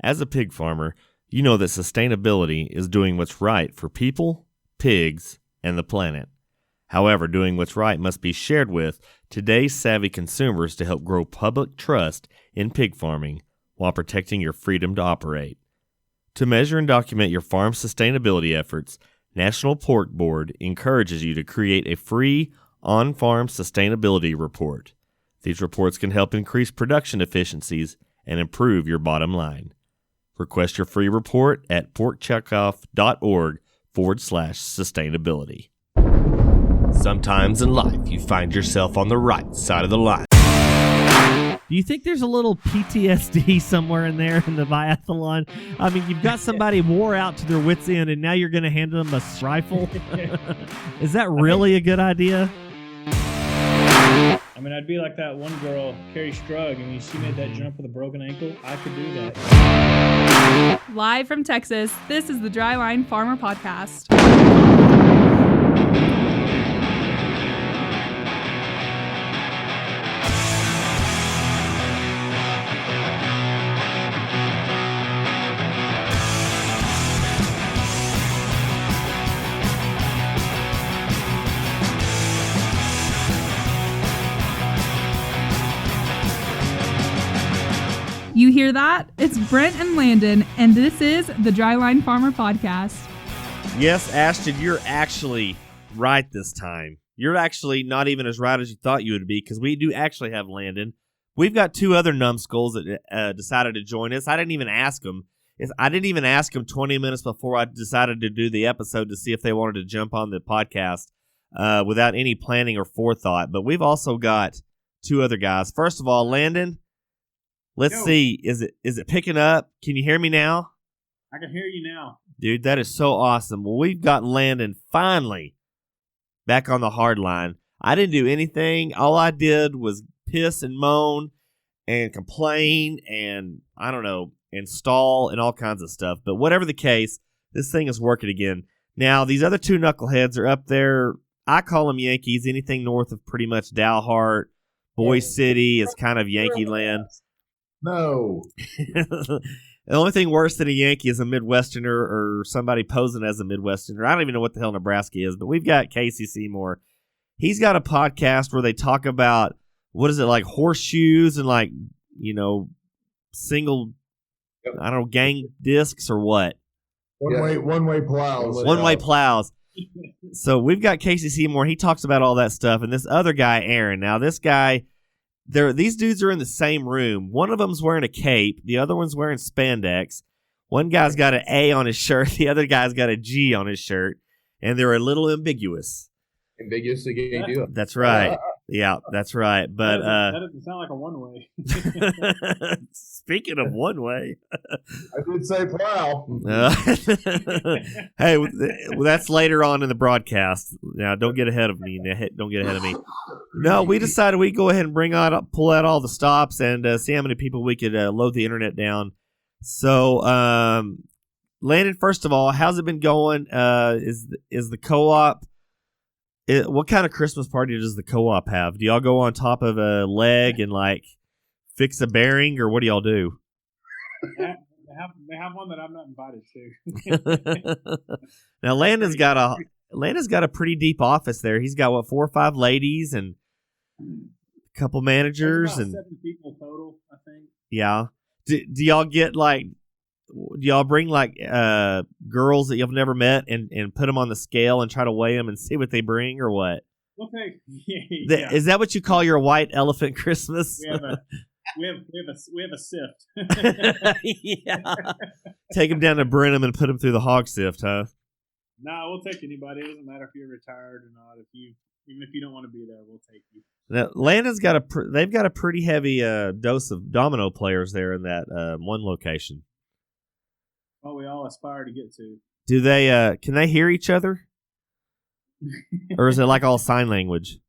As a pig farmer, you know that sustainability is doing what's right for people, pigs, and the planet. However, doing what's right must be shared with today's savvy consumers to help grow public trust in pig farming while protecting your freedom to operate. To measure and document your farm's sustainability efforts, National Pork Board encourages you to create a free on-farm sustainability report. These reports can help increase production efficiencies and improve your bottom line. Request your free report at porkcheckoff.org/sustainability. Sometimes in life, you find yourself on the right side of the line. Do you think there's a little PTSD somewhere in there in the biathlon? I mean, you've got somebody wore out to their wits' end, and now you're going to hand them a rifle? Is that really a good idea? I mean, I'd be like that one girl, Carrie Strug. I mean, she made that jump with a broken ankle. I could do that. Live from Texas, this is the Dryline Farmer Podcast. You hear that? It's Brent and Landon, and this is the Dryline Farmer Podcast. Yes, Ashton, you're actually right this time. You're actually not even as right as you thought you would be, because we do actually have Landon. We've got two other numbskulls that decided to join us. I didn't even ask them. I didn't even ask them 20 minutes before I decided to do the episode to see if they wanted to jump on the podcast without any planning or forethought. But we've also got two other guys. First of all, Landon, let's see. Is it picking up? Can you hear me now? I can hear you now. Dude, that is so awesome. Well, we've got Landon finally back on the hard line. I didn't do anything. All I did was piss and moan and complain and, I don't know, install and all kinds of stuff. But whatever the case, this thing is working again. Now, these other two knuckleheads are up there. I call them Yankees. Anything north of pretty much Dalhart, Boise City is kind of Yankee land. No. The only thing worse than a Yankee is a Midwesterner or somebody posing as a Midwesterner. I don't even know what the hell Nebraska is, but we've got Casey Seymour. He's got a podcast where they talk about, what is it, like horseshoes and like, you know, single, I don't know, gang discs or what? One-way plows. One-way plows. So we've got Casey Seymour. He talks about all that stuff. And this other guy, Aaron. Now, this guy... These dudes are in the same room. One of them's wearing a cape. The other one's wearing spandex. One guy's got an A on his shirt. The other guy's got a G on his shirt. And they're a little ambiguous. Ambiguous again, you. That's right. Yeah, that's right. But that doesn't sound like a one-way. Speaking of one-way. I did say plow. Hey, well, that's later on in the broadcast. Now, don't get ahead of me. Don't get ahead of me. No, we decided we'd go ahead and pull out all the stops and see how many people we could load the internet down. So, Landon, first of all, how's it been going? Is the co-op... what kind of Christmas party does the co-op have? Do y'all go on top of a leg and like fix a bearing, or what do y'all do? They have one that I'm not invited to. Now Landon's got a pretty deep office there. He's got 4 or 5 ladies and a couple managers and 7 people total, I think. Yeah. Do y'all get like? Do y'all bring like girls that you've never met and put them on the scale and try to weigh them and see what they bring, or what? Okay. Yeah. Is that what you call your white elephant Christmas? We have a sift. Yeah. Take them down to Brenham and put them through the hog sift, huh? No, we'll take anybody. It doesn't matter if you're retired or not. Even if you don't want to be there, we'll take you. Now, Landon's they've got a pretty heavy dose of domino players there in that one location. What we all aspire to get to. Do they? Can they hear each other, or is it like all sign language?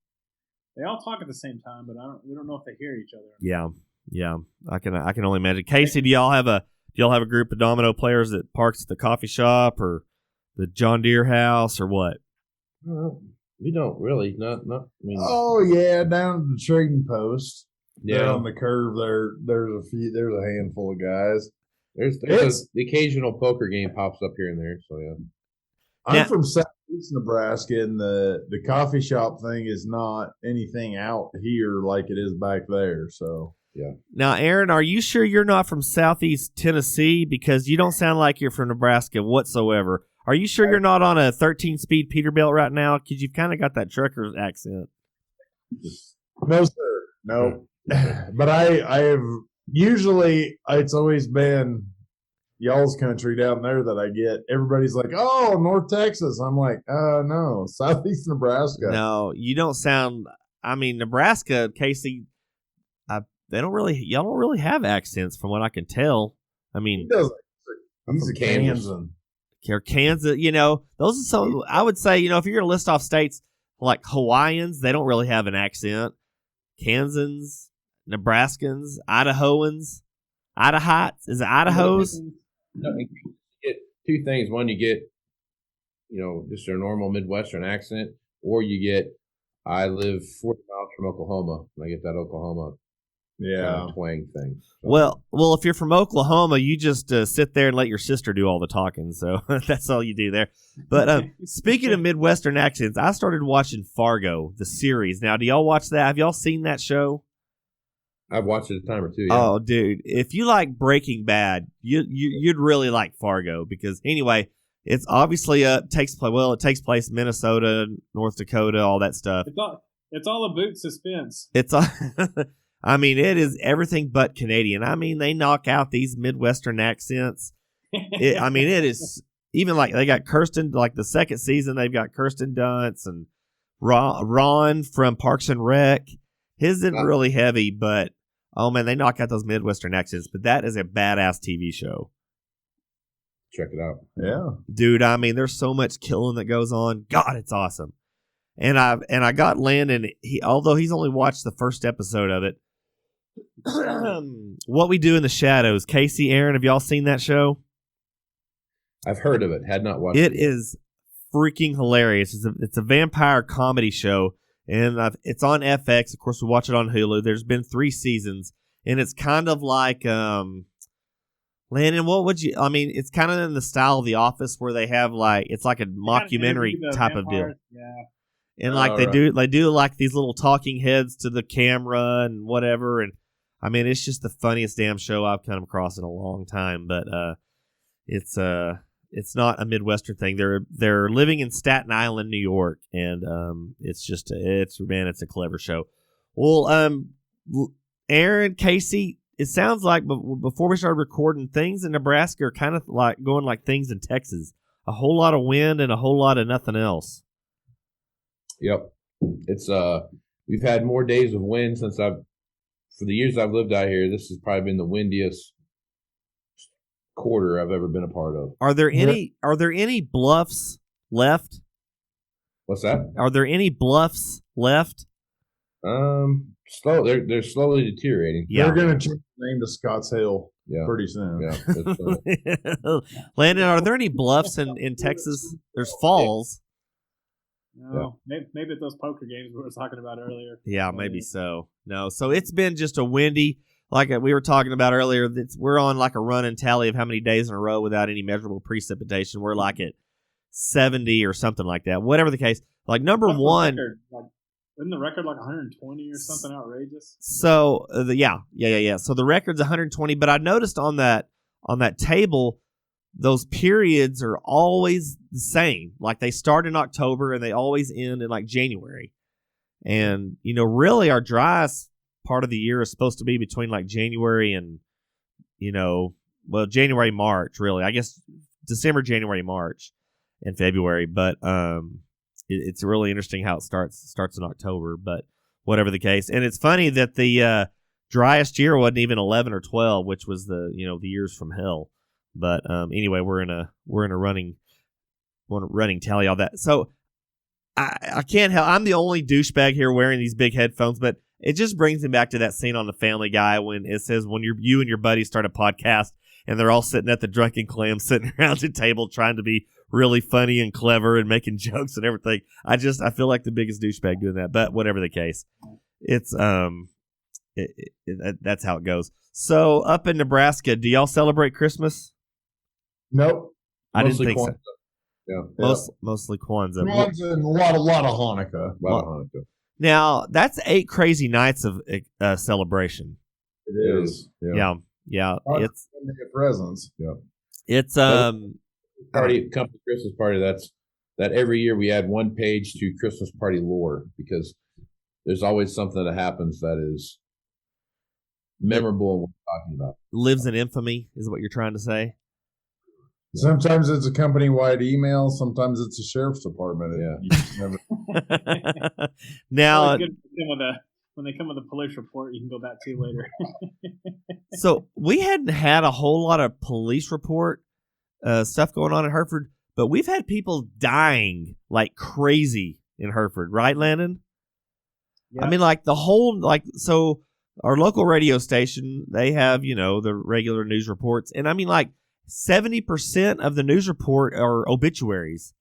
They all talk at the same time, but we don't know if they hear each other. Yeah. I can only imagine. Casey, do y'all have a group of domino players that parks at the coffee shop or the John Deere house or what? We don't really. Not. I mean. Oh yeah, down at the trading post. Yeah, on the curve there. There's a handful of guys. There's the occasional poker game pops up here and there. So yeah. I'm from Southeast Nebraska, and the coffee shop thing is not anything out here like it is back there. So yeah. Now, Aaron, are you sure you're not from Southeast Tennessee? Because you don't sound like you're from Nebraska whatsoever. Are you sure you're not on a 13-speed Peterbilt right now? Because you've kind of got that trucker's accent. No, sir. No. But I have usually, it's always been y'all's country down there that I get. Everybody's like, oh, North Texas. I'm like, no, Southeast Nebraska. No, you don't sound. I mean, Nebraska, Casey. Y'all don't really have accents, from what I can tell. I mean, He does. He's a Kansas. Kansan. or Kansas. Those are some. I would say, if you're gonna list off states like Hawaiians, they don't really have an accent. Kansans, Nebraskans, Idahoans, Idahots. Is it Idahos? No, you get two things. One, you get, just a normal Midwestern accent, or you get, I live 40 miles from Oklahoma, and I get that Oklahoma kind of twang thing. So. Well, if you're from Oklahoma, you just sit there and let your sister do all the talking. So that's all you do there. But speaking of Midwestern accents, I started watching Fargo, the series. Now, do y'all watch that? Have y'all seen that show? I've watched it a time or two. Yeah. Oh, dude, if you like Breaking Bad, you'd really like Fargo, because anyway, it's obviously it takes place in Minnesota, North Dakota, all that stuff. It's all a boot suspense. It's I mean, it is everything but Canadian. I mean, they knock out these Midwestern accents. It is even like they got Kirsten, like the second season, they've got Kirsten Dunst and Ron from Parks and Rec. His isn't really heavy, but oh man, they knock out those Midwestern accents. But that is a badass TV show. Check it out. Yeah. Dude, I mean, there's so much killing that goes on. God, it's awesome. And I got Landon, although he's only watched the first episode of it. What We Do in the Shadows. Casey, Aaron, have y'all seen that show? I've heard of it. Had not watched it. It is freaking hilarious. It's a vampire comedy show, and it's on FX. Of course, we watch it on Hulu. There's been 3 seasons, and it's kind of like Landon, it's kind of in the style of The Office, where they have it's like a mockumentary type of deal. Yeah. And they do like these little talking heads to the camera and whatever. And I mean, it's just the funniest damn show I've come across in a long time. But it's not a Midwestern thing. They're living in Staten Island, New York, and it's a clever show. Well, Aaron, Casey, it sounds like before we started recording, things in Nebraska are kind of like going like things in Texas. A whole lot of wind and a whole lot of nothing else. Yep. It's we've had more days of wind for the years I've lived out here. This has probably been the windiest quarter I've ever been a part of. Are there any bluffs left? What's that? Are there any bluffs left? They're slowly deteriorating. Yeah. They're going to change the name to Scotts Hill pretty soon. Yeah. Landon, are there any bluffs in Texas? There's falls. No, maybe at those poker games we were talking about earlier. Yeah, maybe so. No, so it's been just a windy, like we were talking about earlier. We're on like a running tally of how many days in a row without any measurable precipitation. We're like at 70 or something like that. Whatever the case, like number one. Isn't the record like 120 or something outrageous? So yeah. So the record's 120, but I noticed on that table, those periods are always the same. Like they start in October and they always end in like January. And really our driest part of the year is supposed to be between like January and January, March, really. I guess December, January, March, and February. But it's really interesting how it starts in October, but whatever the case. And it's funny that the driest year wasn't even 11 or 12, which was the years from hell. But anyway, we're in a running tally all that. So I can't help. I'm the only douchebag here wearing these big headphones, but it just brings me back to that scene on the Family Guy when it says when you and your buddies start a podcast and they're all sitting at the Drunken Clam, sitting around the table trying to be really funny and clever and making jokes and everything. I feel like the biggest douchebag doing that. But whatever the case, it's That's how it goes. So up in Nebraska, do y'all celebrate Christmas? Nope. I Mostly didn't think so. Yeah. Mostly Kwanzaa. Kwanzaa and a lot of Hanukkah. A lot of Hanukkah. Now that's 8 crazy nights of celebration. It is. Yeah. It's presents. Yeah. It's company Christmas party. That every year we add one page to Christmas party lore because there's always something that happens that is memorable in what we're talking about. lives in infamy, is what you're trying to say. Sometimes it's a company-wide email. Sometimes it's a sheriff's department. Yeah. You just never. Now, when they come with a police report, you can go back to later. so we hadn't had a whole lot of police report stuff going on in Hereford, but we've had people dying like crazy in Hereford, right, Landon? Yeah. I mean, like the whole, so our local radio station, they have, the regular news reports. And I mean, like 70% of the news report are obituaries.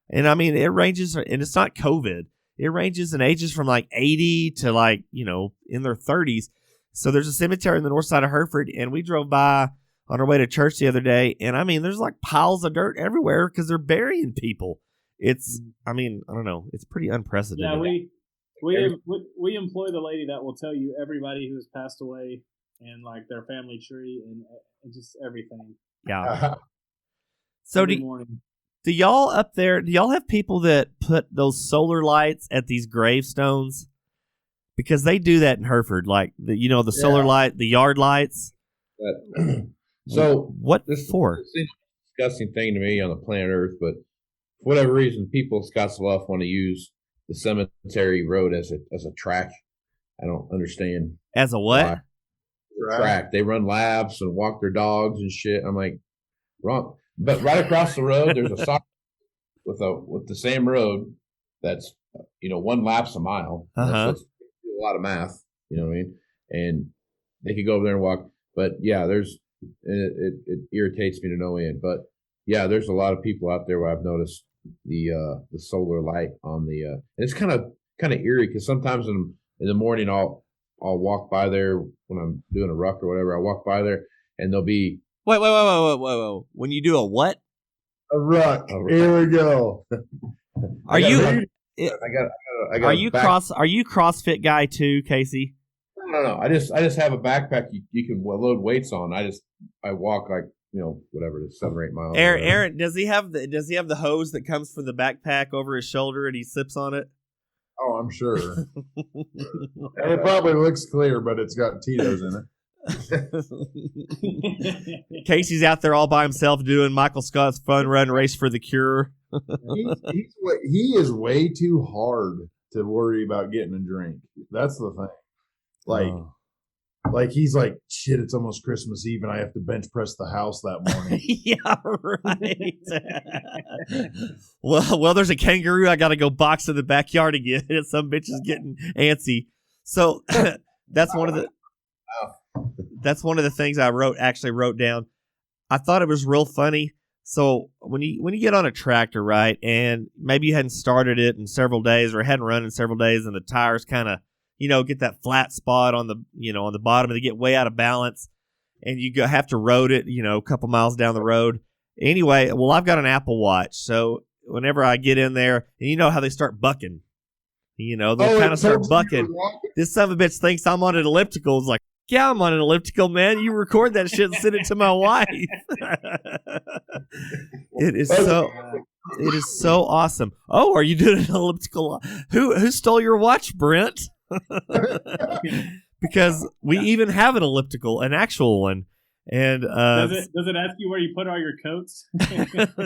And I mean, it ranges, and it's not COVID. It ranges in ages from like 80 to like, in their 30s. So there's a cemetery in the north side of Hereford, and we drove by on our way to church the other day. And I mean, there's like piles of dirt everywhere because they're burying people. It's, I mean, I don't know. It's pretty unprecedented. Yeah, we employ the lady that will tell you everybody who's passed away and like their family tree and just everything. Yeah. So Every morning. do y'all up there, do y'all have people that put those solar lights at these gravestones? Because they do that in Hereford, like the solar light, the yard lights. So what this for? It's a disgusting thing to me on the planet Earth, but for whatever reason, people in Scottsbluff want to use the cemetery road as a track. I don't understand. As a what? Why. Track. They run laps and walk their dogs and shit. I'm like, wrong. But right across the road, there's a soccer with the same road that's one lap's a mile. That's a lot of math. You know what I mean? And they could go over there and walk. But yeah, it irritates me to no end. But yeah, there's a lot of people out there where I've noticed the solar light on the and it's kind of eerie because sometimes in the morning I'll walk by there when I'm doing a ruck or whatever. I walk by there and there'll be wait. When you do a what? A ruck. Here we go. Are you CrossFit guy too, Casey? No. I just have a backpack you can load weights on. I walk like whatever it is, 7 or 8 miles. Aaron, does he have the hose that comes from the backpack over his shoulder and he sips on it? Oh, I'm sure. And it probably looks clear, but it's got Tito's in it. Casey's out there all by himself doing Michael Scott's fun run race for the cure. He is way too hard to worry about getting a drink. That's the thing. Like he's like, shit, it's almost Christmas Eve and I have to bench press the house that morning. Yeah, right. well, there's a kangaroo I got to go box in the backyard again. Some bitch is getting antsy. So that's one of the things I actually wrote down. I thought it was real funny. So when you get on a tractor, right, and maybe you hadn't started it in several days or hadn't run in several days and the tires kind of get that flat spot on the on the bottom and they get way out of balance and you have to road it, a couple miles down the road. Anyway, well, I've got an Apple Watch. So whenever I get in there, and you know how they start bucking, they'll kind of start bucking. This son of a bitch thinks I'm on an elliptical. It's like, yeah, I'm on an elliptical, man. You record that shit and send it to my wife. It is so awesome. Oh, are you doing an elliptical? Who stole your watch, Brent? Because we even have an elliptical, an actual one. And does it ask you where you put all your coats?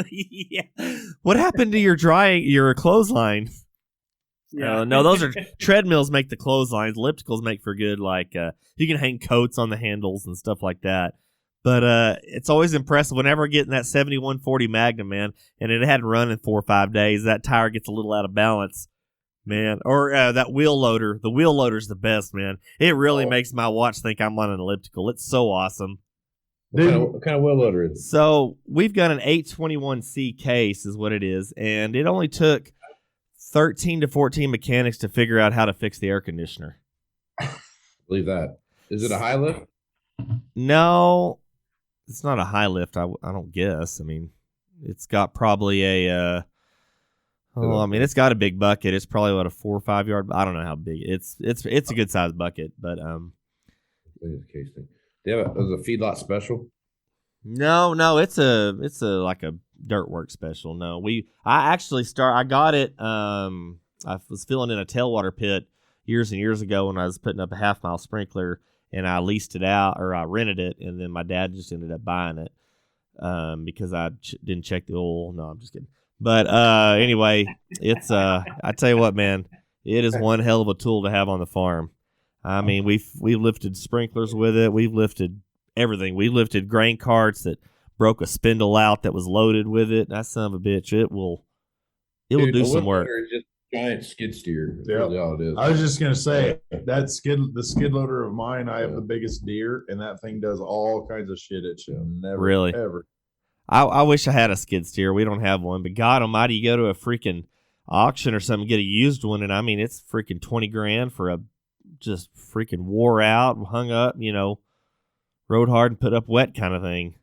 Yeah. What happened to your clothesline? Yeah. No, those are treadmills make the clotheslines. Ellipticals make for good, like you can hang coats on the handles and stuff like that. But it's always impressive whenever I get in that 7140 Magnum, man, and it hadn't run in 4 or 5 days. That tire gets a little out of balance. Man, or that wheel loader. The wheel loader's the best, man. It really makes my watch think I'm on an elliptical. It's so awesome. What kind of wheel loader is it? So we've got an 821C case is what it is, and it only took 13 to 14 mechanics to figure out how to fix the air conditioner. believe that. Is it a high lift? No, it's not a high lift. I don't guess. I mean, it's got probably a. It's got a big bucket. It's probably a 4 or 5 yard. I don't know how big it's a good sized bucket, but I think it's a case thing. Do you have a feedlot special? No, it's a like a dirt work special. No, I got it. I was filling in a tailwater pit years and years ago when I was putting up a 1/2 mile sprinkler, and I leased it out or I rented it, and then my dad just ended up buying it because I didn't check the oil. No, I'm just kidding. But anyway, it's I tell you what, man, it is one hell of a tool to have on the farm. I mean, we've lifted sprinklers with it. We've lifted everything. We lifted grain carts that broke a spindle out that was loaded with it. That son of a bitch, it will do some work. Just giant skid steer. Yeah. Really all it is. I was just gonna say that the skid loader of mine. I have the biggest deer, and that thing does all kinds of shit. It should never, really, ever. I wish I had a skid steer. We don't have one, but God Almighty, you go to a freaking auction or something, get a used one, and I mean it's freaking $20,000 for a just freaking wore out, hung up, rode hard and put up wet kind of thing.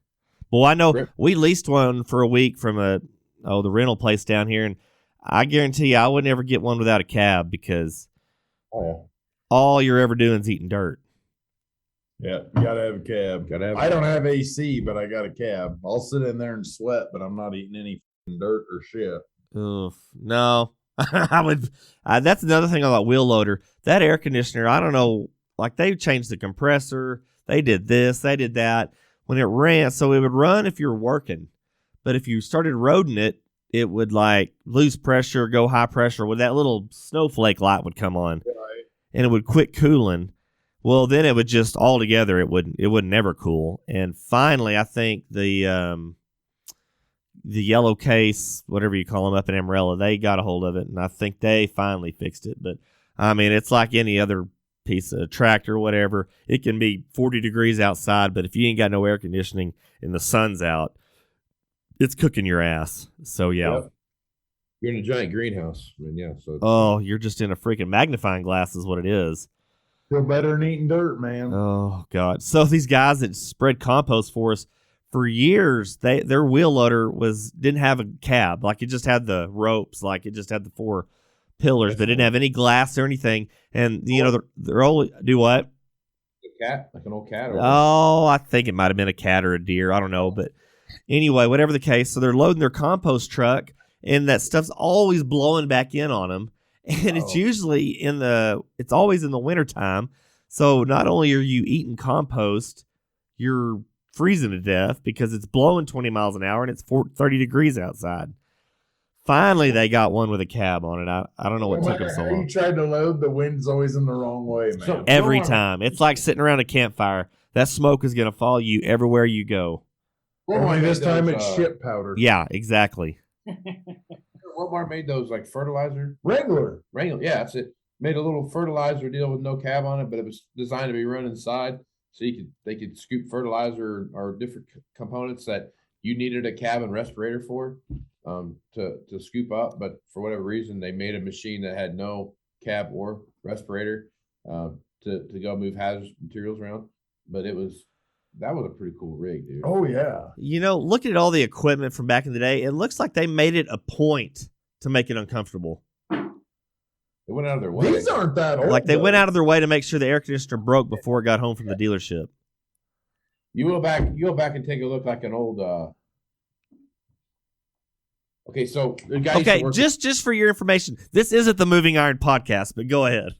Well, I know we leased one for a week from the rental place down here, and I guarantee you I would never get one without a cab because all you're ever doing is eating dirt. Yeah, you gotta have a cab. I don't have AC, but I got a cab. I'll sit in there and sweat, but I'm not eating any dirt or shit. Oof, no. I would. That's another thing on that wheel loader. That air conditioner, I don't know. Like they changed the compressor. They did this. They did that. When it ran, so it would run if you were working, but if you started roading it, it would like lose pressure, go high pressure. When that little snowflake light would come on, and it would quit cooling. Well, then it would just altogether it wouldn't never cool. And finally, I think the yellow case, whatever you call them up in Amarillo, they got a hold of it, and I think they finally fixed it. But I mean, it's like any other piece of tractor, whatever. It can be 40 degrees outside, but if you ain't got no air conditioning and the sun's out, it's cooking your ass. So yeah. Yep. You're in a giant greenhouse. I mean, yeah. So you're just in a freaking magnifying glass is what it is. Feel better than eating dirt, man. Oh God. So these guys that spread compost for us for years, their wheel loader didn't have a cab. Like it just had the ropes, like it just had the 4 pillars. They didn't have any glass or anything. And they're only do what? A cat, like an old cat. I think it might have been a cat or a deer. I don't know, but anyway, whatever the case. So they're loading their compost truck, and that stuff's always blowing back in on them. And it's usually it's always in the wintertime. So not only are you eating compost, you're freezing to death because it's blowing 20 miles an hour and it's 30 degrees outside. Finally, they got one with a cab on it. I don't know what took them so long. You tried to load, the wind's always in the wrong way, man. So, every time. It's like sitting around a campfire. That smoke is going to follow you everywhere you go. Only this time it's shit powder. Yeah, exactly. Walmart made those like fertilizer. Regular. Yeah, that's it. Made a little fertilizer deal with no cab on it, but it was designed to be run inside, so they could scoop fertilizer or different components that you needed a cab and respirator for, to scoop up. But for whatever reason, they made a machine that had no cab or respirator to go move hazardous materials around. But that was a pretty cool rig, dude. Oh yeah. Looking at all the equipment from back in the day, it looks like they made it a point to make it uncomfortable. They went out of their way. These aren't that old. Like they went out of their way to make sure the air conditioner broke before it got home from the dealership. You go back and take a look like an old. Okay, so the guy. Okay, just for your information, this isn't the Moving Iron podcast, but go ahead.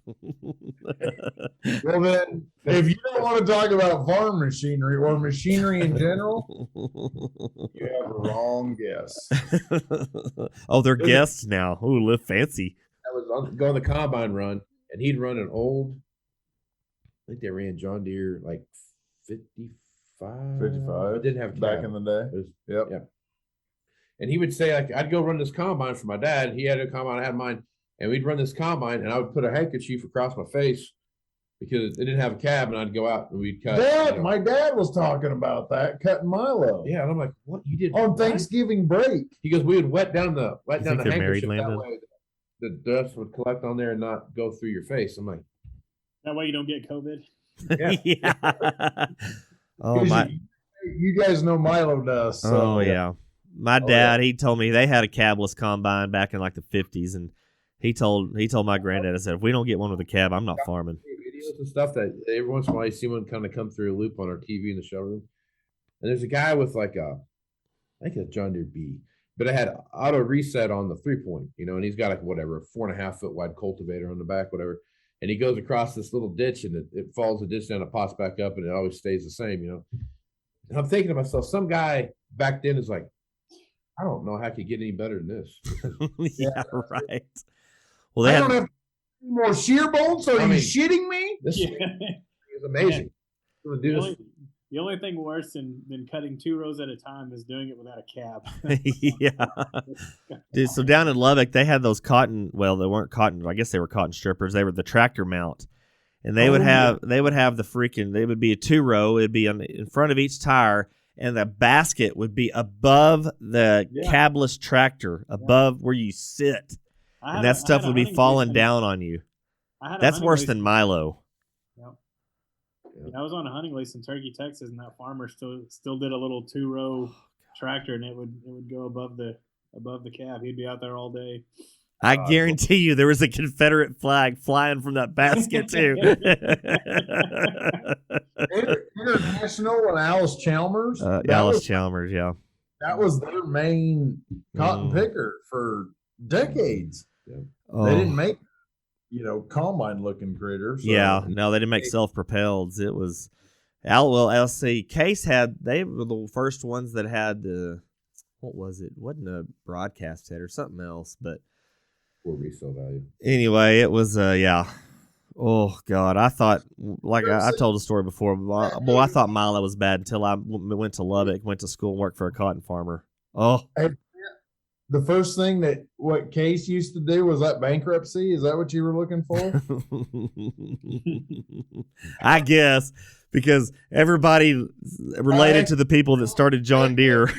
Well, then, if you don't want to talk about farm machinery or machinery in general, you have a wrong guess. Oh, they're guests now. Ooh, live fancy. I was going the combine run, and he'd run an old. I think they ran John Deere like 55. 55. It didn't have cab. Back in the day. Yep. And he would say, like, I'd go run this combine for my dad. He had a combine, I had mine, and we'd run this combine, and I would put a handkerchief across my face because it didn't have a cab, and I'd go out and we'd cut. Dad, my dad was talking about that, cutting Milo. Yeah, and I'm like, what you did on Thanksgiving break? He goes, we would wet down the they're married, handkerchief that Landon? way the dust would collect on there and not go through your face. I'm like, That way you don't get COVID. Yeah. Oh 'Cause my. You guys know Milo does. So. Oh yeah. My dad, he told me they had a cabless combine back in like the 50s, and he told my granddad, I said, if we don't get one with a cab, I'm not farming. Videos and stuff that every once in a while you see one kind of come through a loop on our TV in the showroom. And there's a guy with like I think a John Deere B, but it had auto reset on the 3-point, and he's got like whatever, a 4.5 foot wide cultivator on the back, whatever. And he goes across this little ditch and it falls the ditch down, it pops back up, and it always stays the same, And I'm thinking to myself, some guy back then is like, I don't know how I could get any better than this. Yeah, right. Well, they I had, don't have more shear bolts. Are you shitting me? This Yeah. is amazing. I'm gonna do this. The only thing worse than cutting 2 rows at a time is doing it without a cab. yeah. Dude, so down in Lubbock, they had those cotton. Well, they weren't cotton. I guess they were cotton strippers. They were the tractor mount, and they would have the freaking. They would be a 2-row. It'd be in front of each tire, and the basket would be above the cabless tractor, above where you sit, and that stuff would be falling down on you. That's worse than Milo. Yeah, I was on a hunting lease in Turkey, Texas, and that farmer still did a little 2-row tractor, and it would go above the cab. He'd be out there all day. I guarantee you there was a Confederate flag flying from that basket too. International and Alice Chalmers. Chalmers, yeah. That was their main cotton picker for decades. Yeah. They didn't make combine looking critters. So. Yeah, no, they didn't make self-propelleds. It was LC Case they were the first ones that had what was it? Wasn't a broadcast head or something else, but For resale value. Anyway, it was yeah. Oh God, I thought I told the story before. Boy, I thought Milo was bad until I went to Lubbock, went to school, and worked for a cotton farmer. Oh. The first thing what Case used to do was that bankruptcy. Is that what you were looking for? I guess because everybody related to the people that started John Deere.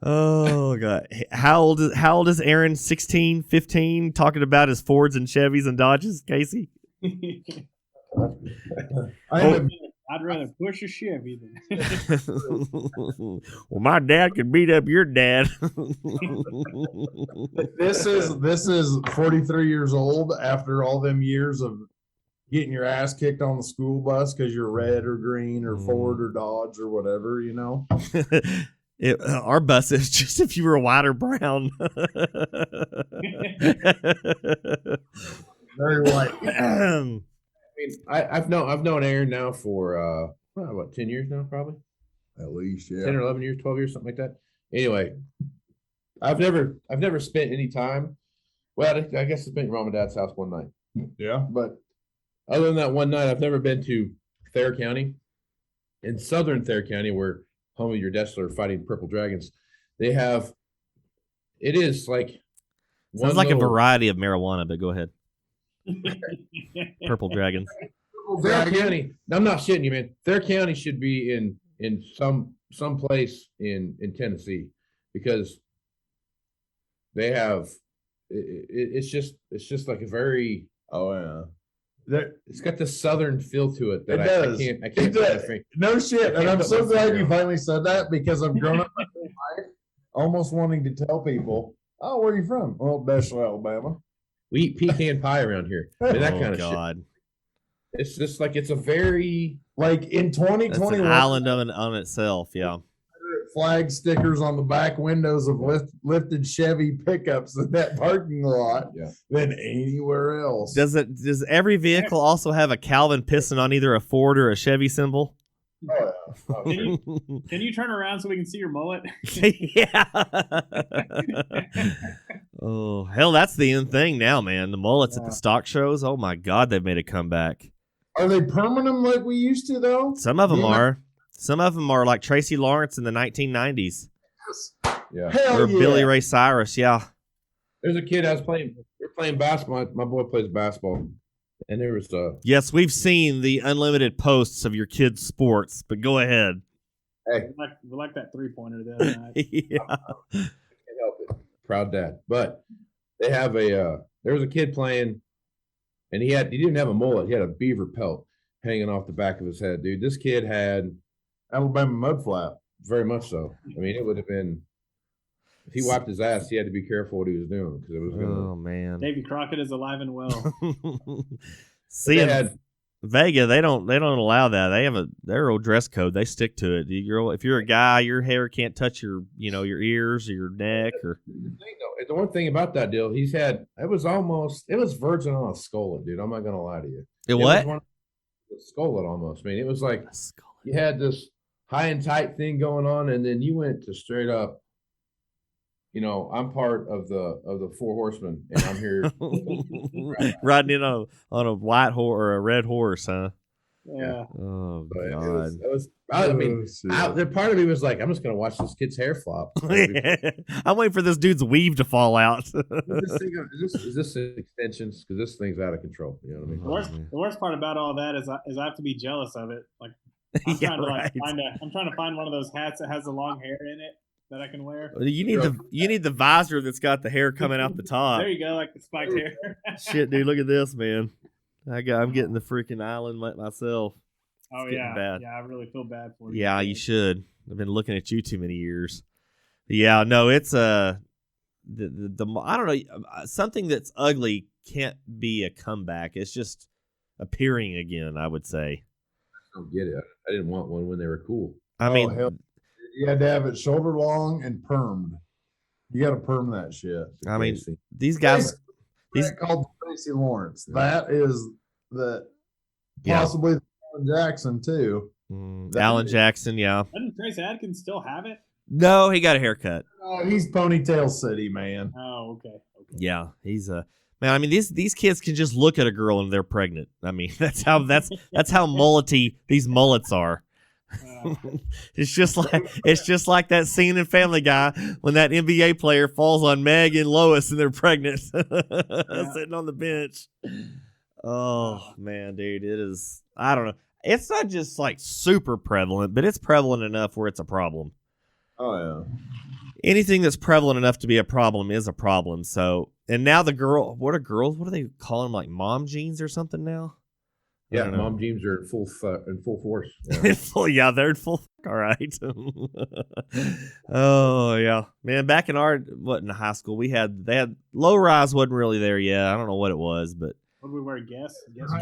Oh God. How old is Aaron? 16, 15, talking about his Fords and Chevys and Dodges, Casey? I'd rather push a Chevy than. Well, my dad could beat up your dad. This is 43 years old after all them years of getting your ass kicked on the school bus because you're red or green or Ford or Dodge or whatever, Our bus is just if you were white or brown. Very white. I've known Aaron now for what 10 years now, probably at least 10 or 11 years, 12 years, something like that. Anyway, I've never spent any time. Well, I guess I spent at Mom and Dad's house one night. Yeah, but other than that one night, I've never been to Thayer County. In southern Thayer County, where home of your Dessler fighting purple dragons, it is like sounds like a variety of marijuana, but go ahead. Purple dragons. Thayer County. I'm not shitting you, man. Thayer County should be in some place in Tennessee because they have. It's just like a very. Oh yeah. It's got this southern feel to it that I can't. No shit, and I'm so glad you finally said that because I've grown up my whole life almost wanting to tell people, "Oh, where are you from?" Well, Dessler, Alabama. We eat pecan pie around here. And that kind of God. shit. It's just like it's a very in 2021 an island on itself, yeah. Flag stickers on the back windows of lifted Chevy pickups in that parking lot than anywhere else. Does every vehicle also have a Calvin piston on either a Ford or a Chevy symbol? Oh, yeah. Can you turn around so we can see your mullet? Yeah. Oh, hell, that's the end thing now, man. The mullets at the stock shows. Oh my God, they've made a comeback. Are they permanent like we used to though? Some of them are. Some of them are like Tracy Lawrence in the 1990s. Yeah. Hell or yeah. Billy Ray Cyrus, yeah. There's a kid we're playing basketball. My boy plays basketball. And there was Yes, we've seen the unlimited posts of your kids' sports, but go ahead. Hey. We like that 3-pointer the other night. Yeah. Can't help it. Proud dad. But they have a There was a kid playing, and he didn't have a mullet. He had a beaver pelt hanging off the back of his head, dude. This kid had Alabama mudflap. very much so. I mean, it would have been if he wiped his ass, he had to be careful what he was doing because it was going to. Oh man, Davy Crockett is alive and well. See, Vega, they don't allow that. They have their old dress code. They stick to it. If you're a guy, your hair can't touch your ears or your neck or. The one thing about that deal, it was virgin on a skullet, dude. I'm not gonna lie to you. It what? Skullet almost. I mean, it was like you had this high and tight thing going on, and then you went to straight up. I'm part of the Four Horsemen, and I'm here riding in on a white horse or a red horse, huh? Yeah. Oh but God. It was part of me was like, I'm just gonna watch this kid's hair flop. I'm waiting for this dude's weave to fall out. Is this extensions? Because this thing's out of control. You know what I mean? The worst part about all that is I have to be jealous of it. Like I'm trying to find one of those hats that has the long hair in it that I can wear. You need the visor that's got the hair coming out the top. There you go, like the spiked hair. Shit, dude, look at this, man. I'm getting the freaking island myself. Oh yeah, bad. Yeah, I really feel bad for you. Yeah, you should. I've been looking at you too many years. Yeah, no, it's the I don't know, something that's ugly can't be a comeback. It's just appearing again, I would say. I don't get it. I didn't want one when they were cool. I mean, hell. You had to have it shoulder long and permed. You got to perm that shit. I mean, these guys. He's called Tracy Lawrence. That is possibly Alan Jackson too. Alan Jackson, yeah. Doesn't Trace Adkins still have it? No, he got a haircut. Oh, he's Ponytail City, man. Oh, okay. Yeah, he's a man. I mean, these kids can just look at a girl and they're pregnant. I mean, that's how mullety these mullets are. It's just like that scene in Family Guy when that NBA player falls on Meg and Lois and they're pregnant, sitting on the bench. Oh man, dude, it is. I don't know. It's not just like super prevalent, but it's prevalent enough where it's a problem. Oh yeah. Anything that's prevalent enough to be a problem is a problem. So, and now what do they call them? Like mom jeans or something now? Yeah, mom jeans are in full force. Yeah. They're in full. All right. Oh yeah, man. Back in in high school, they had low rise wasn't really there yet. I don't know what it was, but what did we wear?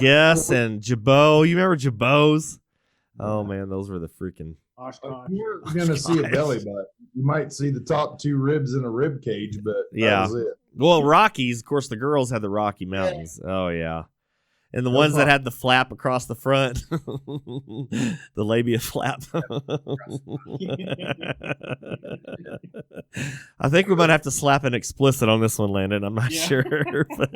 Guess and Jabot. You remember Jabots? Oh man, those were the freaking. You're gonna see a belly button. You might see the top two ribs in a rib cage, but that was it. Well, Rockies, of course, the girls had the Rocky Mountains. Oh yeah. And the ones that had the flap across the front, the labia flap. I think we might have to slap an explicit on this one, Landon. I'm not sure. But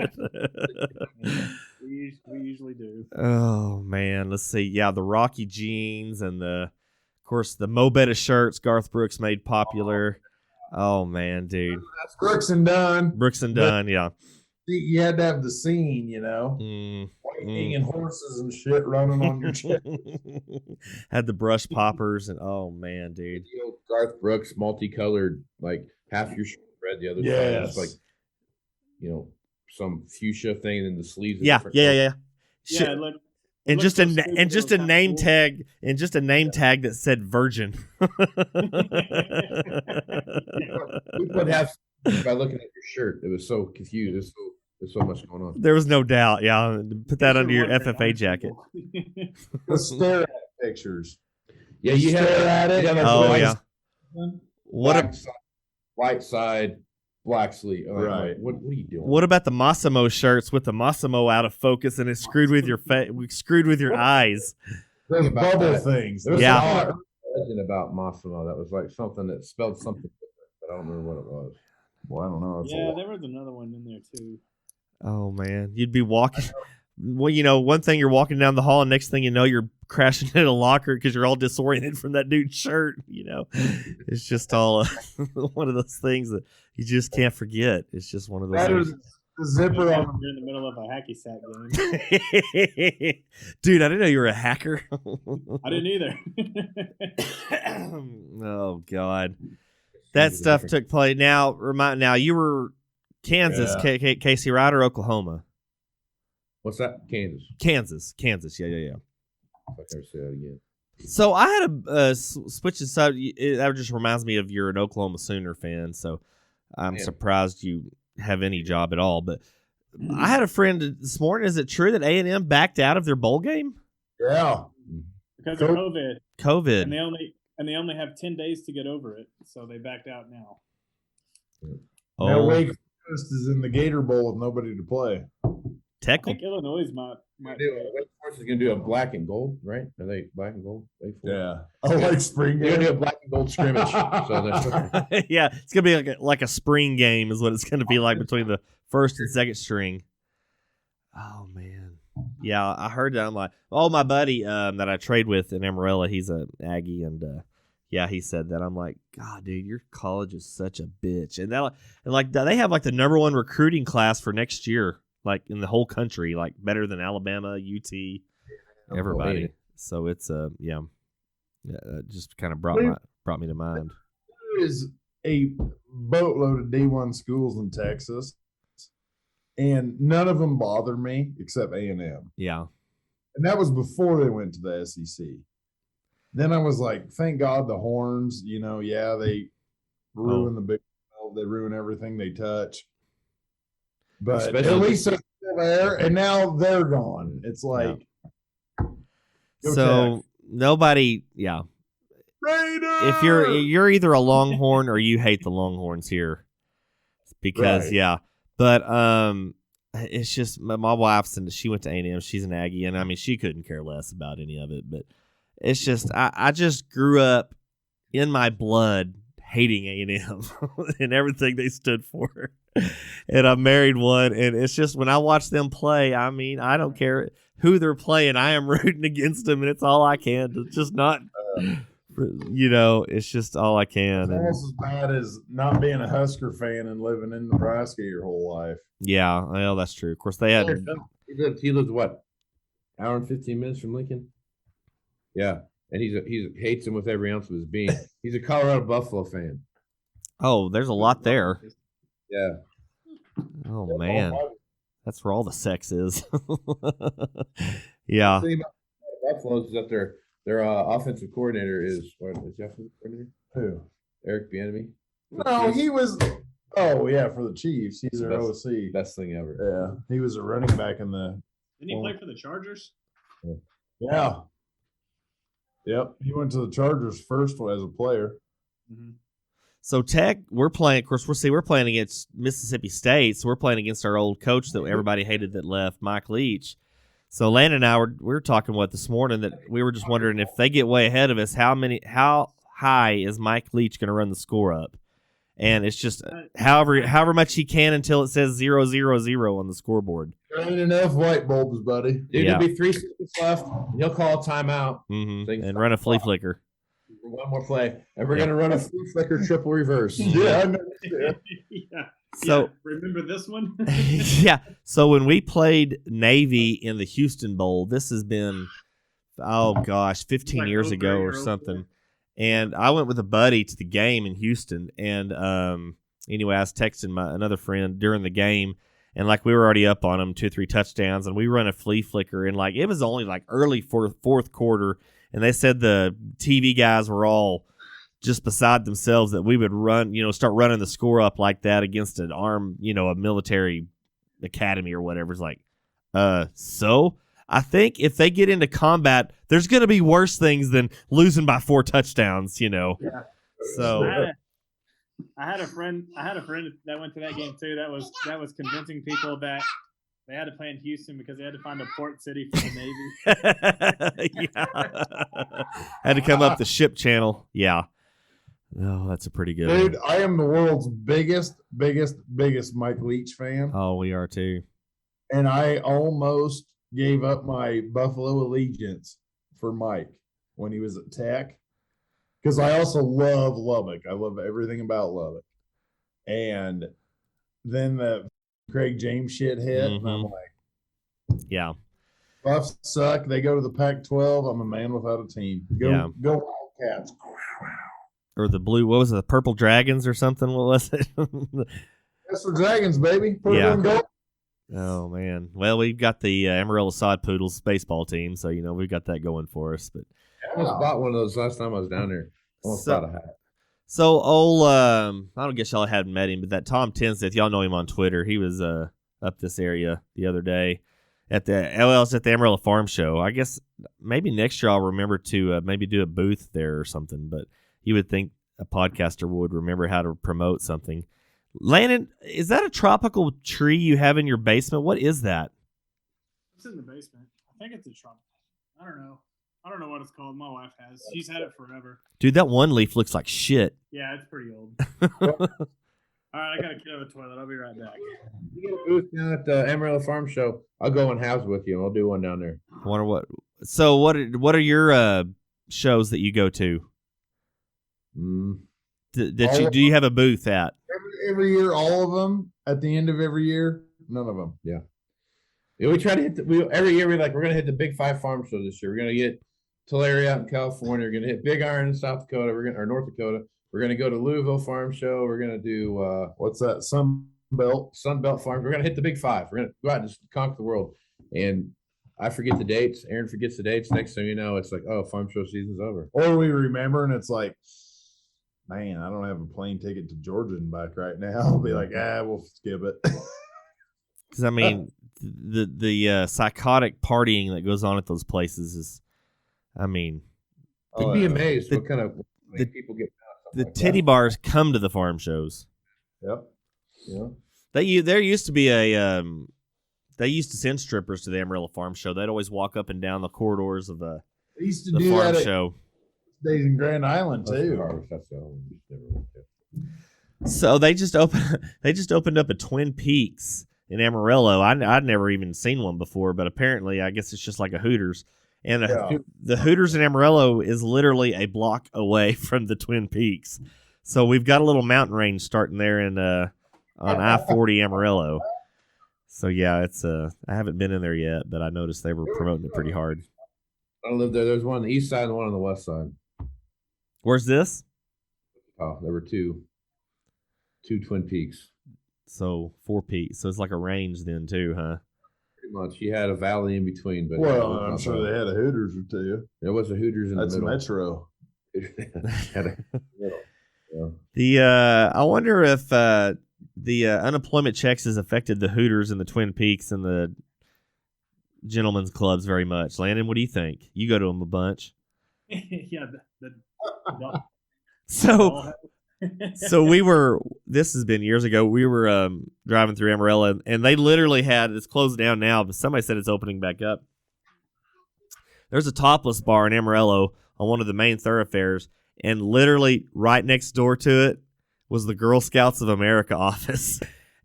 we usually do. Oh, man. Let's see. Yeah, the Rocky jeans and of course, the Mo Betta shirts Garth Brooks made popular. Oh, man, dude. That's Brooks and Dunn. Yeah. You had to have the scene, Waiting and horses and shit running on your chest. Had the brush poppers and oh man, dude. The old Garth Brooks multicolored, like half your shirt red, the other side is like, some fuchsia thing in the sleeves. Yeah. And just a name tag that said virgin. People would have by looking at your shirt. It was so confused. There's so much going on. There was no doubt. Yeah, put that under your FFA jacket. Let's stare at pictures. Yeah, you stare at it. Oh yeah. White side, black sleeve. Right. What are you doing? What about the Massimo shirts with the Massimo out of focus and it's screwed with your screwed with your eyes? There's bubble things. There was a legend about Massimo that was like something that spelled something different, but I don't remember what it was. Well, I don't know. Yeah, there was another one in there too. Oh man, you'd be walking. Well, one thing you're walking down the hall, and next thing you know, you're crashing in a locker because you're all disoriented from that dude's shirt. It's just all one of those things that you just can't forget. It's just one of those. That is the zipper on. You're in the middle of a hacky sack game. Dude, I didn't know you were a hacker. I didn't either. Oh God, that stuff took place. Now, you were Kansas, Yeah. Casey Ride or Oklahoma? What's that? Kansas. Yeah. If I can say that again. So I had a switch aside. That just reminds me of you're an Oklahoma Sooner fan, so I'm Man. surprised you have any job at all. But I had a friend this morning. Is it true that A&M backed out of their bowl game? Yeah. Because of COVID. COVID. And they only have 10 days to get over it, so they backed out now. Now Wake Forest is in the Gator Bowl with nobody to play. I think Illinois might Wake Forest is going to do a black and gold, right? Are they black and gold? Wake Forest. Yeah. I like spring They're going game. to do a black and gold scrimmage. Yeah, it's gonna be like a spring game is what it's gonna be like between the first and second string. Oh man, yeah, I heard that. I'm like, my buddy that I trade with in Amarillo, he's an Aggie, and yeah, he said that. I'm like, God, dude, your college is such a bitch, and they have like the number 1 recruiting class for next year, like in the whole country, like better than Alabama, UT, everybody. So it's just kind of brought me to mind. There is a boatload of D1 schools in Texas, and none of them bother me except A&M. Yeah. And that was before they went to the SEC. Then I was like, thank God the Horns, they ruin the Big 12. They ruin everything they touch. But Especially at least they're still there, and now they're gone. It's like so nobody, yeah. Raiders! If you're either a Longhorn or you hate the Longhorns here, because Right. yeah. But it's just my wife's and she went to A&M. She's an Aggie, and I mean she couldn't care less about any of it. But it's just I just grew up in my blood hating A&M and everything they stood for. And I married one, and it's just when I watch them play, I mean, I don't care who they're playing. I am rooting against them, and it's all I can. It's just not, it's just all I can. It's almost as bad as not being a Husker fan and living in Nebraska your whole life. Yeah, well, that's true. Of course, they had. He lives what? Hour and 15 minutes from Lincoln. Yeah, and he hates him with every ounce of his being. He's a Colorado Buffalo fan. Oh, there's a lot there. Yeah. Oh man, that's where all the sex is. Yeah. The thing about Buffalo is that their offensive coordinator is Jeff coordinator? Who? Eric Bieniemy. No, he was. Oh yeah, for the Chiefs, he's their Best- OC. Best thing ever. Yeah, he was a running back in the. Didn't he play for the Chargers? Yeah. Yep, he went to the Chargers first as a player. Mm-hmm. So Tech, we're playing. Of course, we're playing against Mississippi State. So we're playing against our old coach that everybody hated that left, Mike Leach. So Landon and I we were talking this morning that we were just wondering if they get way ahead of us, how high is Mike Leach going to run the score up? And it's just however much he can until it says 0-0-0 on the scoreboard. There ain't enough white bulbs, buddy. Dude, Yeah. There'll be 3 seconds left. And he'll call a timeout. Mm-hmm. And run a flea flicker. For one more play, and we're gonna run a flea flicker triple reverse. Yeah, I know. Yeah. So remember this one? yeah. So when we played Navy in the Houston Bowl, this has been 15 Like years ago 03 or or something. And I went with a buddy to the game in Houston. And anyway, I was texting another friend during the game, and like we were already up on them 2-3 touchdowns, and we run a flea flicker, and like it was only like early fourth quarter, and they said the TV guys were all just beside themselves that we would start running the score up like that against an a military academy or whatever. It's like, so I think if they get into combat, there's going to be worse things than losing by 4 touchdowns, Yeah. So I had a friend that went to that game too. That was convincing people that they had to play in Houston because they had to find a port city for the Navy. yeah. Had to come up the ship channel. Yeah. Oh, that's a pretty good Dude, one. I am the world's biggest Mike Leach fan. Oh, we are too. And I almost gave up my Buffalo allegiance for Mike when he was at Tech. Because I also love Lubbock. I love everything about Lubbock. And then the Craig James shit hit, and I'm like, yeah. Buffs suck. They go to the Pac-12. I'm a man without a team. Go Wildcats. Or the blue, what was it, the Purple Dragons or something? What was it? That's the Dragons, baby. Put Yeah. it on goal. Oh man. Well, we've got the Amarillo Sod Poodles baseball team, so we've got that going for us. But I almost bought one of those last time I was down there. Almost So- bought a hat. so old, I don't guess y'all hadn't met him, but that Tom Tinseth, y'all know him on Twitter. He was up this area the other day at the Amarillo Farm Show. I guess maybe next year I'll remember to maybe do a booth there or something. But you would think a podcaster would remember how to promote something. Landon, is that a tropical tree you have in your basement? What is that? It's in the basement. I think it's a trunk. I don't know. I don't know what it's called. My wife has. She's had it forever. Dude, that one leaf looks like shit. Yeah, it's pretty old. All right, I got to get out of the toilet. I'll be right back. You get a booth down at the Amarillo Farm Show. I'll go in halves with you, and I'll do one down there. Wonder what. So what are your shows that you go to? Do you have a booth at? Every year, all of them. At the end of every year, none of them. Yeah, we try to hit every year. We're going to hit the Big Five Farm Show this year. We're going to get Tulare out in California. We're going to hit Big Iron in South Dakota. Or North Dakota. We're going to go to Louisville Farm Show. We're going to do What's that? Sunbelt Farm. We're going to hit the Big Five. We're going to go out and just conquer the world. And I forget the dates. Aaron forgets the dates. Next thing you know, it's like, oh, farm show season's over. Or we remember, and it's like, man, I don't have a plane ticket to Georgia and back right now. I'll be like, we'll skip it. Because I mean, the psychotic partying that goes on at those places is, I mean, You'd be amazed what kind of people get. The titty bars come to the farm shows. Yep. Yeah. There used to be they used to send strippers to the Amarillo Farm Show. They'd always walk up and down the corridors of the They used to the do farm that show. Days in Grand Island too. So they just opened up a Twin Peaks in Amarillo. I'd never even seen one before, but apparently I guess it's just like a Hooters. And the Hooters in Amarillo is literally a block away from the Twin Peaks. So we've got a little mountain range starting there on I-40 Amarillo. So yeah, it's I haven't been in there yet, but I noticed they were promoting it pretty hard. I live there. There's one on the east side and one on the west side. Where's this? Oh, there were two Twin Peaks. So 4 peaks. So it's like a range then too, huh? Pretty much. You had a valley in between, but Well, I'm sure they had a Hooters or two. There was a Hooters in That's the middle. Metro. Yeah. I wonder if the unemployment checks has affected the Hooters and the Twin Peaks and the gentlemen's clubs very much. Landon, what do you think? You go to them a bunch. Yeah. So this has been years ago. We were driving through Amarillo, and they literally it's closed down now, but somebody said it's opening back up. There's a topless bar in Amarillo on one of the main thoroughfares, and literally right next door to it was the Girl Scouts of America office.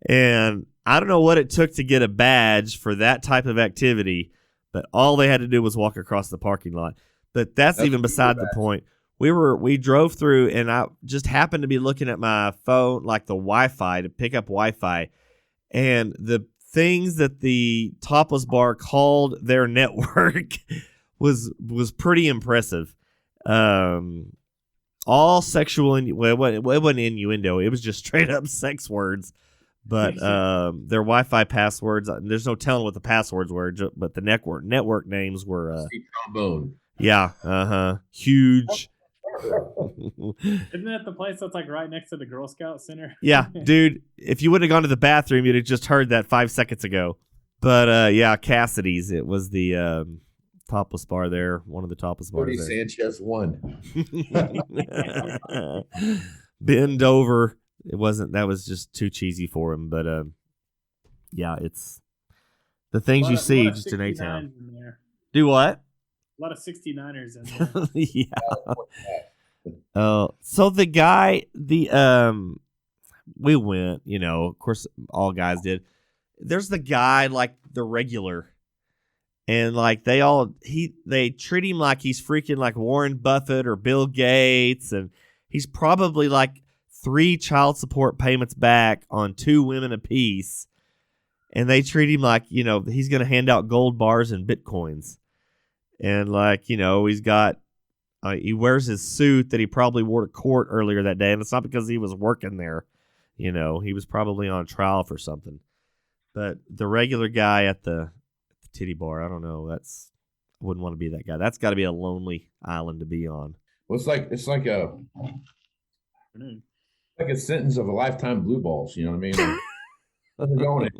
And I don't know what it took to get a badge for that type of activity, but all they had to do was walk across the parking lot. But that's even beside the point. We drove through, and I just happened to be looking at my phone, like the Wi-Fi, to pick up Wi-Fi, and the things that the topless bar called their network was pretty impressive. All sexual, it wasn't innuendo. It was just straight up sex words. But their Wi-Fi passwords, there's no telling what the passwords were, but the network names were. Trombone. Yeah, huge. Isn't that the place that's like right next to the Girl Scout Center? Yeah, dude. If you would have gone to the bathroom, you'd have just heard that 5 seconds ago. But yeah, Cassidy's. It was the topless bar there. One of the topless bars. Cody there. Sanchez won. Bend over. It wasn't. That was just too cheesy for him. But yeah, it's the things you see just in A-Town. Do what? A lot of 69ers in there. Yeah. So the guy, we went, of course, all guys did. There's the guy, like the regular, and like they treat him like he's freaking like Warren Buffett or Bill Gates, and he's probably like 3 child support payments back on 2 women apiece, and they treat him like he's going to hand out gold bars and bitcoins. And like, he's got, he wears his suit that he probably wore to court earlier that day. And it's not because he was working there. He was probably on trial for something. But the regular guy at the titty bar, I don't know. I wouldn't want to be that guy. That's got to be a lonely island to be on. Well, it's like a sentence of a lifetime blue balls. You know what I mean? Like, nothing going.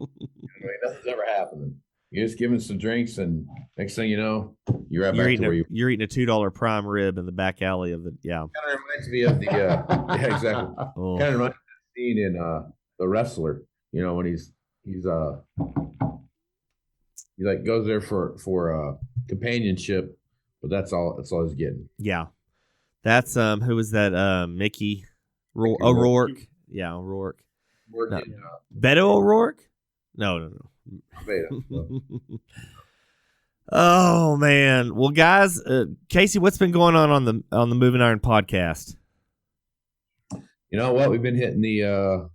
Nothing's ever happening. You're just giving some drinks, and next thing you know, you're right back to where you're eating a $2 prime rib in the back alley of the Kind of reminds me of the yeah, exactly. Oh. Kind of reminds me of the scene in The Wrestler. When he like goes there for companionship, but that's all he's getting. Yeah, that's who was that? Mickey O'Rourke. Yeah, O'Rourke. No. Beto O'Rourke? No. Oh man. Well, guys, Casey, what's been going on the Moving Iron podcast? You know what? We've been hitting the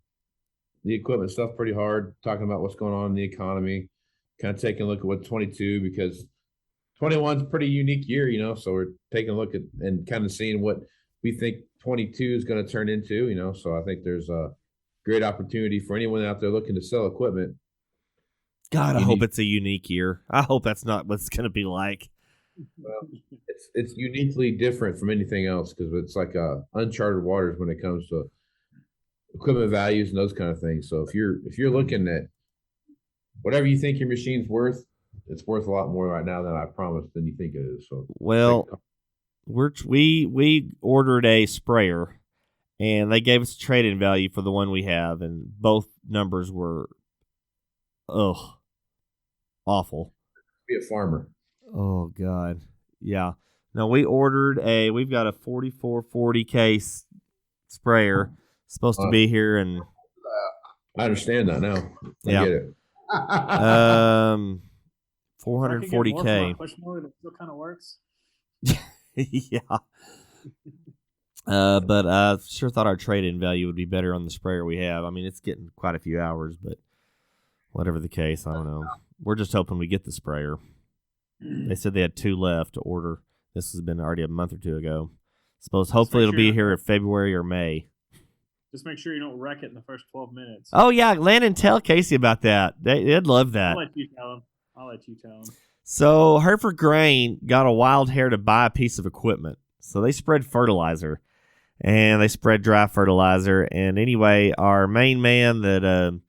equipment stuff pretty hard, talking about what's going on in the economy, kind of taking a look at what 22, because 21's a pretty unique year, so we're taking a look at and kind of seeing what we think 22 is going to turn into, so I think there's a great opportunity for anyone out there looking to sell equipment. God, I hope it's a unique year. I hope that's not what it's going to be like. Well, it's uniquely different from anything else because it's like uncharted waters when it comes to equipment values and those kind of things. So if you're looking at whatever you think your machine's worth, it's worth a lot more right now than I promised than you think it is. So we ordered a sprayer, and they gave us a trade-in value for the one we have, and both numbers were awful. Be a farmer. Oh God, yeah. No, we've got a 4440 case sprayer supposed to be here, and I understand that now. I get it. 440K. Push mower that still kind of works. Yeah. But I sure thought our trade-in value would be better on the sprayer we have. I mean, it's getting quite a few hours, but whatever the case, I don't know. We're just hoping we get the sprayer. They said they had 2 left to order. This has been already a month or 2 ago. Hopefully it'll be here in February or May. Just make sure you don't wreck it in the first 12 minutes. Oh, yeah. Landon, tell Casey about that. They'd love that. I'll let you tell them. So Hereford Grain got a wild hair to buy a piece of equipment. So they spread fertilizer, and they spread dry fertilizer. And anyway, our main man that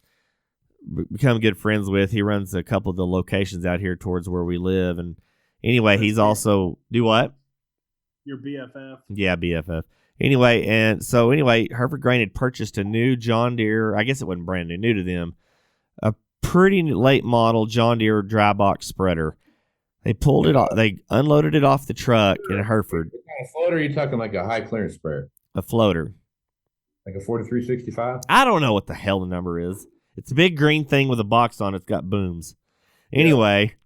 become good friends with, he runs a couple of the locations out here towards where we live. And anyway, he's also do what? Your BFF. Yeah, BFF. Anyway, Hereford Grain had purchased a new John Deere. I guess it wasn't brand new to them. A pretty late model John Deere dry box spreader. They pulled it off. They unloaded it off the truck in Hereford. What kind of floater are you talking? Like a high clearance sprayer? A floater. Like a 4365? I don't know what the hell the number is. It's a big green thing with a box on it. It's got booms. Anyway,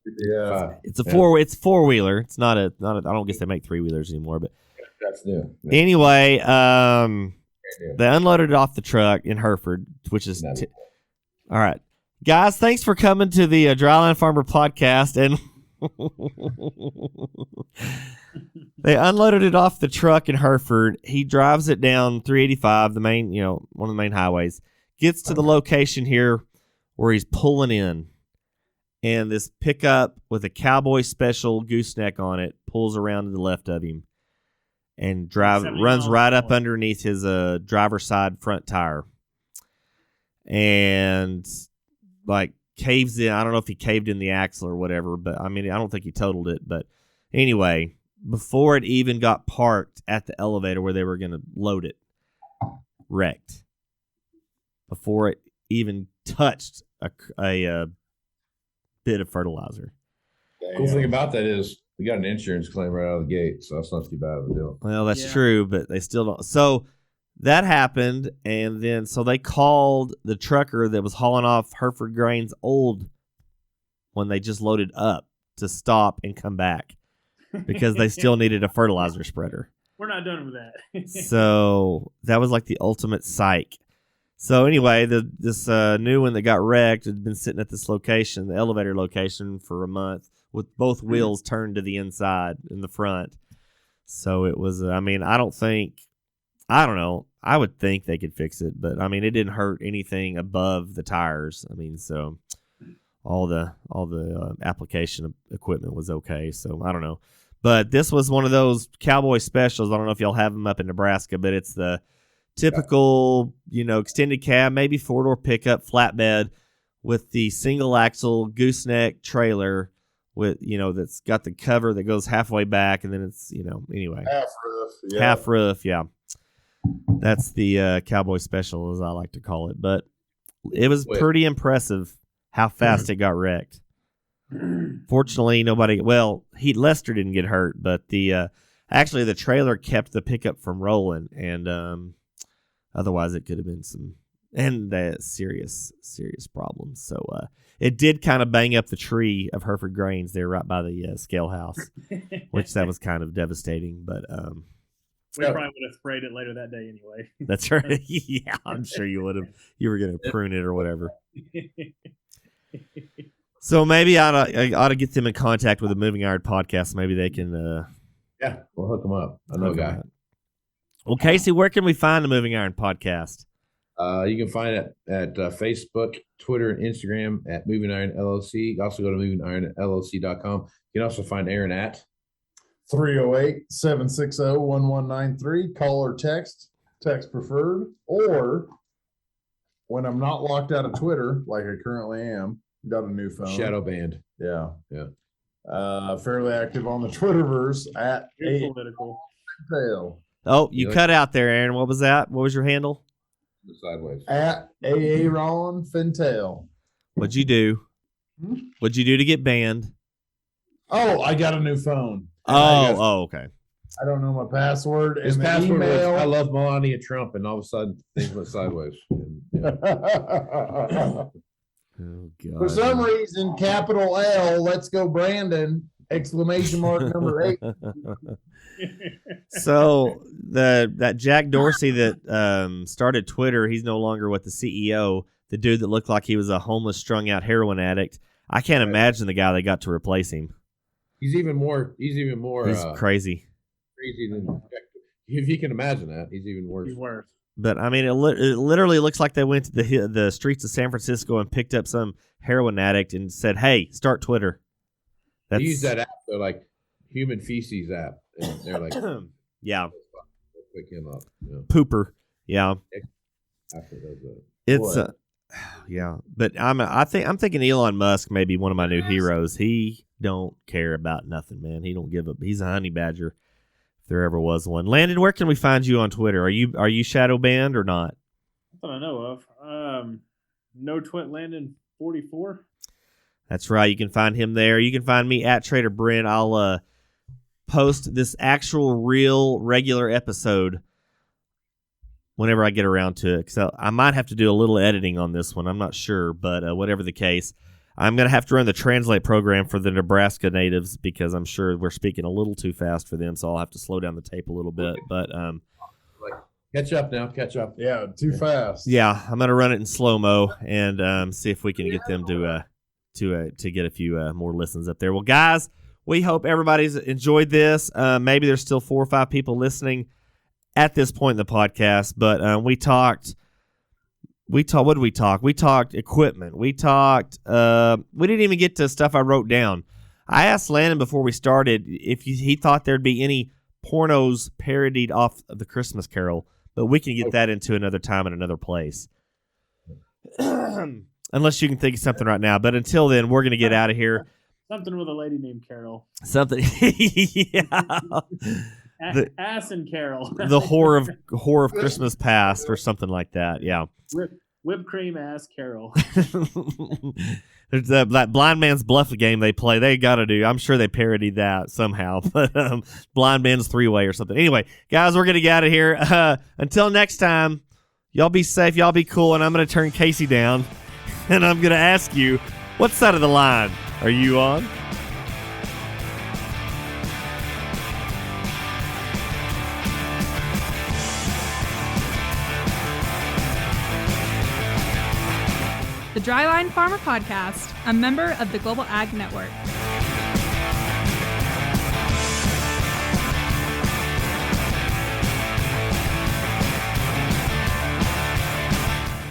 it's a four-wheeler. It's not a. I don't guess they make 3-wheelers anymore, but that's new. Anyway, they unloaded it off the truck in Hereford, which is all right, guys. Thanks for coming to the Dryline Farmer podcast, and they unloaded it off the truck in Hereford. He drives it down 385, the main, one of the main highways. Gets to the location here where he's pulling in, and this pickup with a cowboy special gooseneck on it pulls around to the left of him and runs right up underneath his driver's side front tire, and like caves in. I don't know if he caved in the axle or whatever, but I mean, I don't think he totaled it. But anyway, before it even got parked at the elevator where they were going to load it, wrecked. Before it even touched a bit of fertilizer. Cool thing about that is we got an insurance claim right out of the gate, so that's not too bad of a deal. Well, that's true, but they still don't. So that happened, and then so they called the trucker that was hauling off Hereford Grain's old when they just loaded up to stop and come back because they still needed a fertilizer spreader. We're not done with that. So that was like the ultimate psych. So anyway, this new one that got wrecked had been sitting at this location, the elevator location, for a month with both wheels turned to the inside in the front. So it was, I don't think I don't know. I would think they could fix it, but I mean, it didn't hurt anything above the tires. I mean, so all the application equipment was okay. So I don't know, but this was one of those cowboy specials. I don't know if y'all have them up in Nebraska, but it's the typical, extended cab, maybe 4-door pickup, flatbed with the single axle gooseneck trailer with, that's got the cover that goes halfway back, and then it's, anyway. Half roof, yeah. That's the cowboy special, as I like to call it. But it was pretty impressive how fast it got wrecked. Fortunately, Lester didn't get hurt, but actually the trailer kept the pickup from rolling, and otherwise it could have been some serious problems. So it did kind of bang up the tree of Hereford Grains there right by the scale house, which that was kind of devastating. But we probably would have sprayed it later that day anyway. That's right. Yeah, I'm sure you would have. You were going to prune it or whatever. So maybe I ought to get them in contact with the Moving Iron podcast. Maybe they can. Yeah, we'll hook them up. I know a guy. Well, Casey, where can we find the Moving Iron podcast? You can find it at Facebook, Twitter, and Instagram at Moving Iron LLC. You also go to movingironllc.com. You can also find Aaron at 308-760-1193. Call or text preferred. Or when I'm not locked out of Twitter, like I currently am, got a new phone. Shadow banned. Yeah. Fairly active on the Twitterverse at political. Fintel. Oh, you cut out there, Aaron. What was that? What was your handle? Sideways. At Aaron Fintel. What'd you do? What'd you do to get banned? Oh, I got a new phone. Okay. I don't know my password. His and the password was, email. I love Melania Trump, and all of a sudden things went sideways. Oh, God. For some reason, capital L, let's go Brandon, exclamation mark number 8. So that Jack Dorsey that started Twitter, he's no longer with the CEO. The dude that looked like he was a homeless, strung out heroin addict. I can't imagine the guy they got to replace him. He's even more. He's crazy. Crazy than, if you can imagine that, he's even worse. He's worse. But I mean, it literally looks like they went to the streets of San Francisco and picked up some heroin addict and said, "Hey, start Twitter." They use that app. They're like human feces app, and they're like, yeah, pick him up. Pooper, yeah. After those, it's yeah. But I'm thinking Elon Musk may be one of my new heroes. He don't care about nothing, man. He don't give up. He's a honey badger. If there ever was one. Landon, where can we find you on Twitter? Are you shadow banned or not? That's what I know of. No twit Landon 44. That's right. You can find him there. You can find me at Trader Brent. I'll post this actual real regular episode whenever I get around to it. So I might have to do a little editing on this one. I'm not sure, but whatever the case, I'm going to have to run the translate program for the Nebraska natives because I'm sure we're speaking a little too fast for them, so I'll have to slow down the tape a little bit. But catch up now. Catch up. Yeah, too fast. Yeah, I'm going to run it in slow-mo and see if we can get them to get a few more listens up there. Well, guys, we hope everybody's enjoyed this. Maybe there's still 4 or 5 people listening at this point in the podcast, but we talked. What did we talk? We talked equipment. We talked. We didn't even get to stuff I wrote down. I asked Landon before we started if he thought there'd be any pornos parodied off of the Christmas Carol, but we can get that into another time and another place. Unless you can think of something right now. But until then, we're going to get out of here. Something with a lady named Carol. Something. Yeah. Ass and Carol. The horror of Christmas Past or something like that. Yeah. Whipped cream ass Carol. There's that Blind Man's Bluff game they play. They got to do. I'm sure they parodied that somehow. But Blind Man's Three-Way or something. Anyway, guys, we're going to get out of here. Until next time, y'all be safe. Y'all be cool. And I'm going to turn Casey down. And I'm going to ask you, what side of the line are you on? The Dryline Farmer Podcast, a member of the Global Ag Network.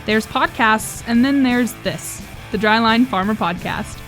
There's podcasts, and then there's this, the Dryline Farmer Podcast.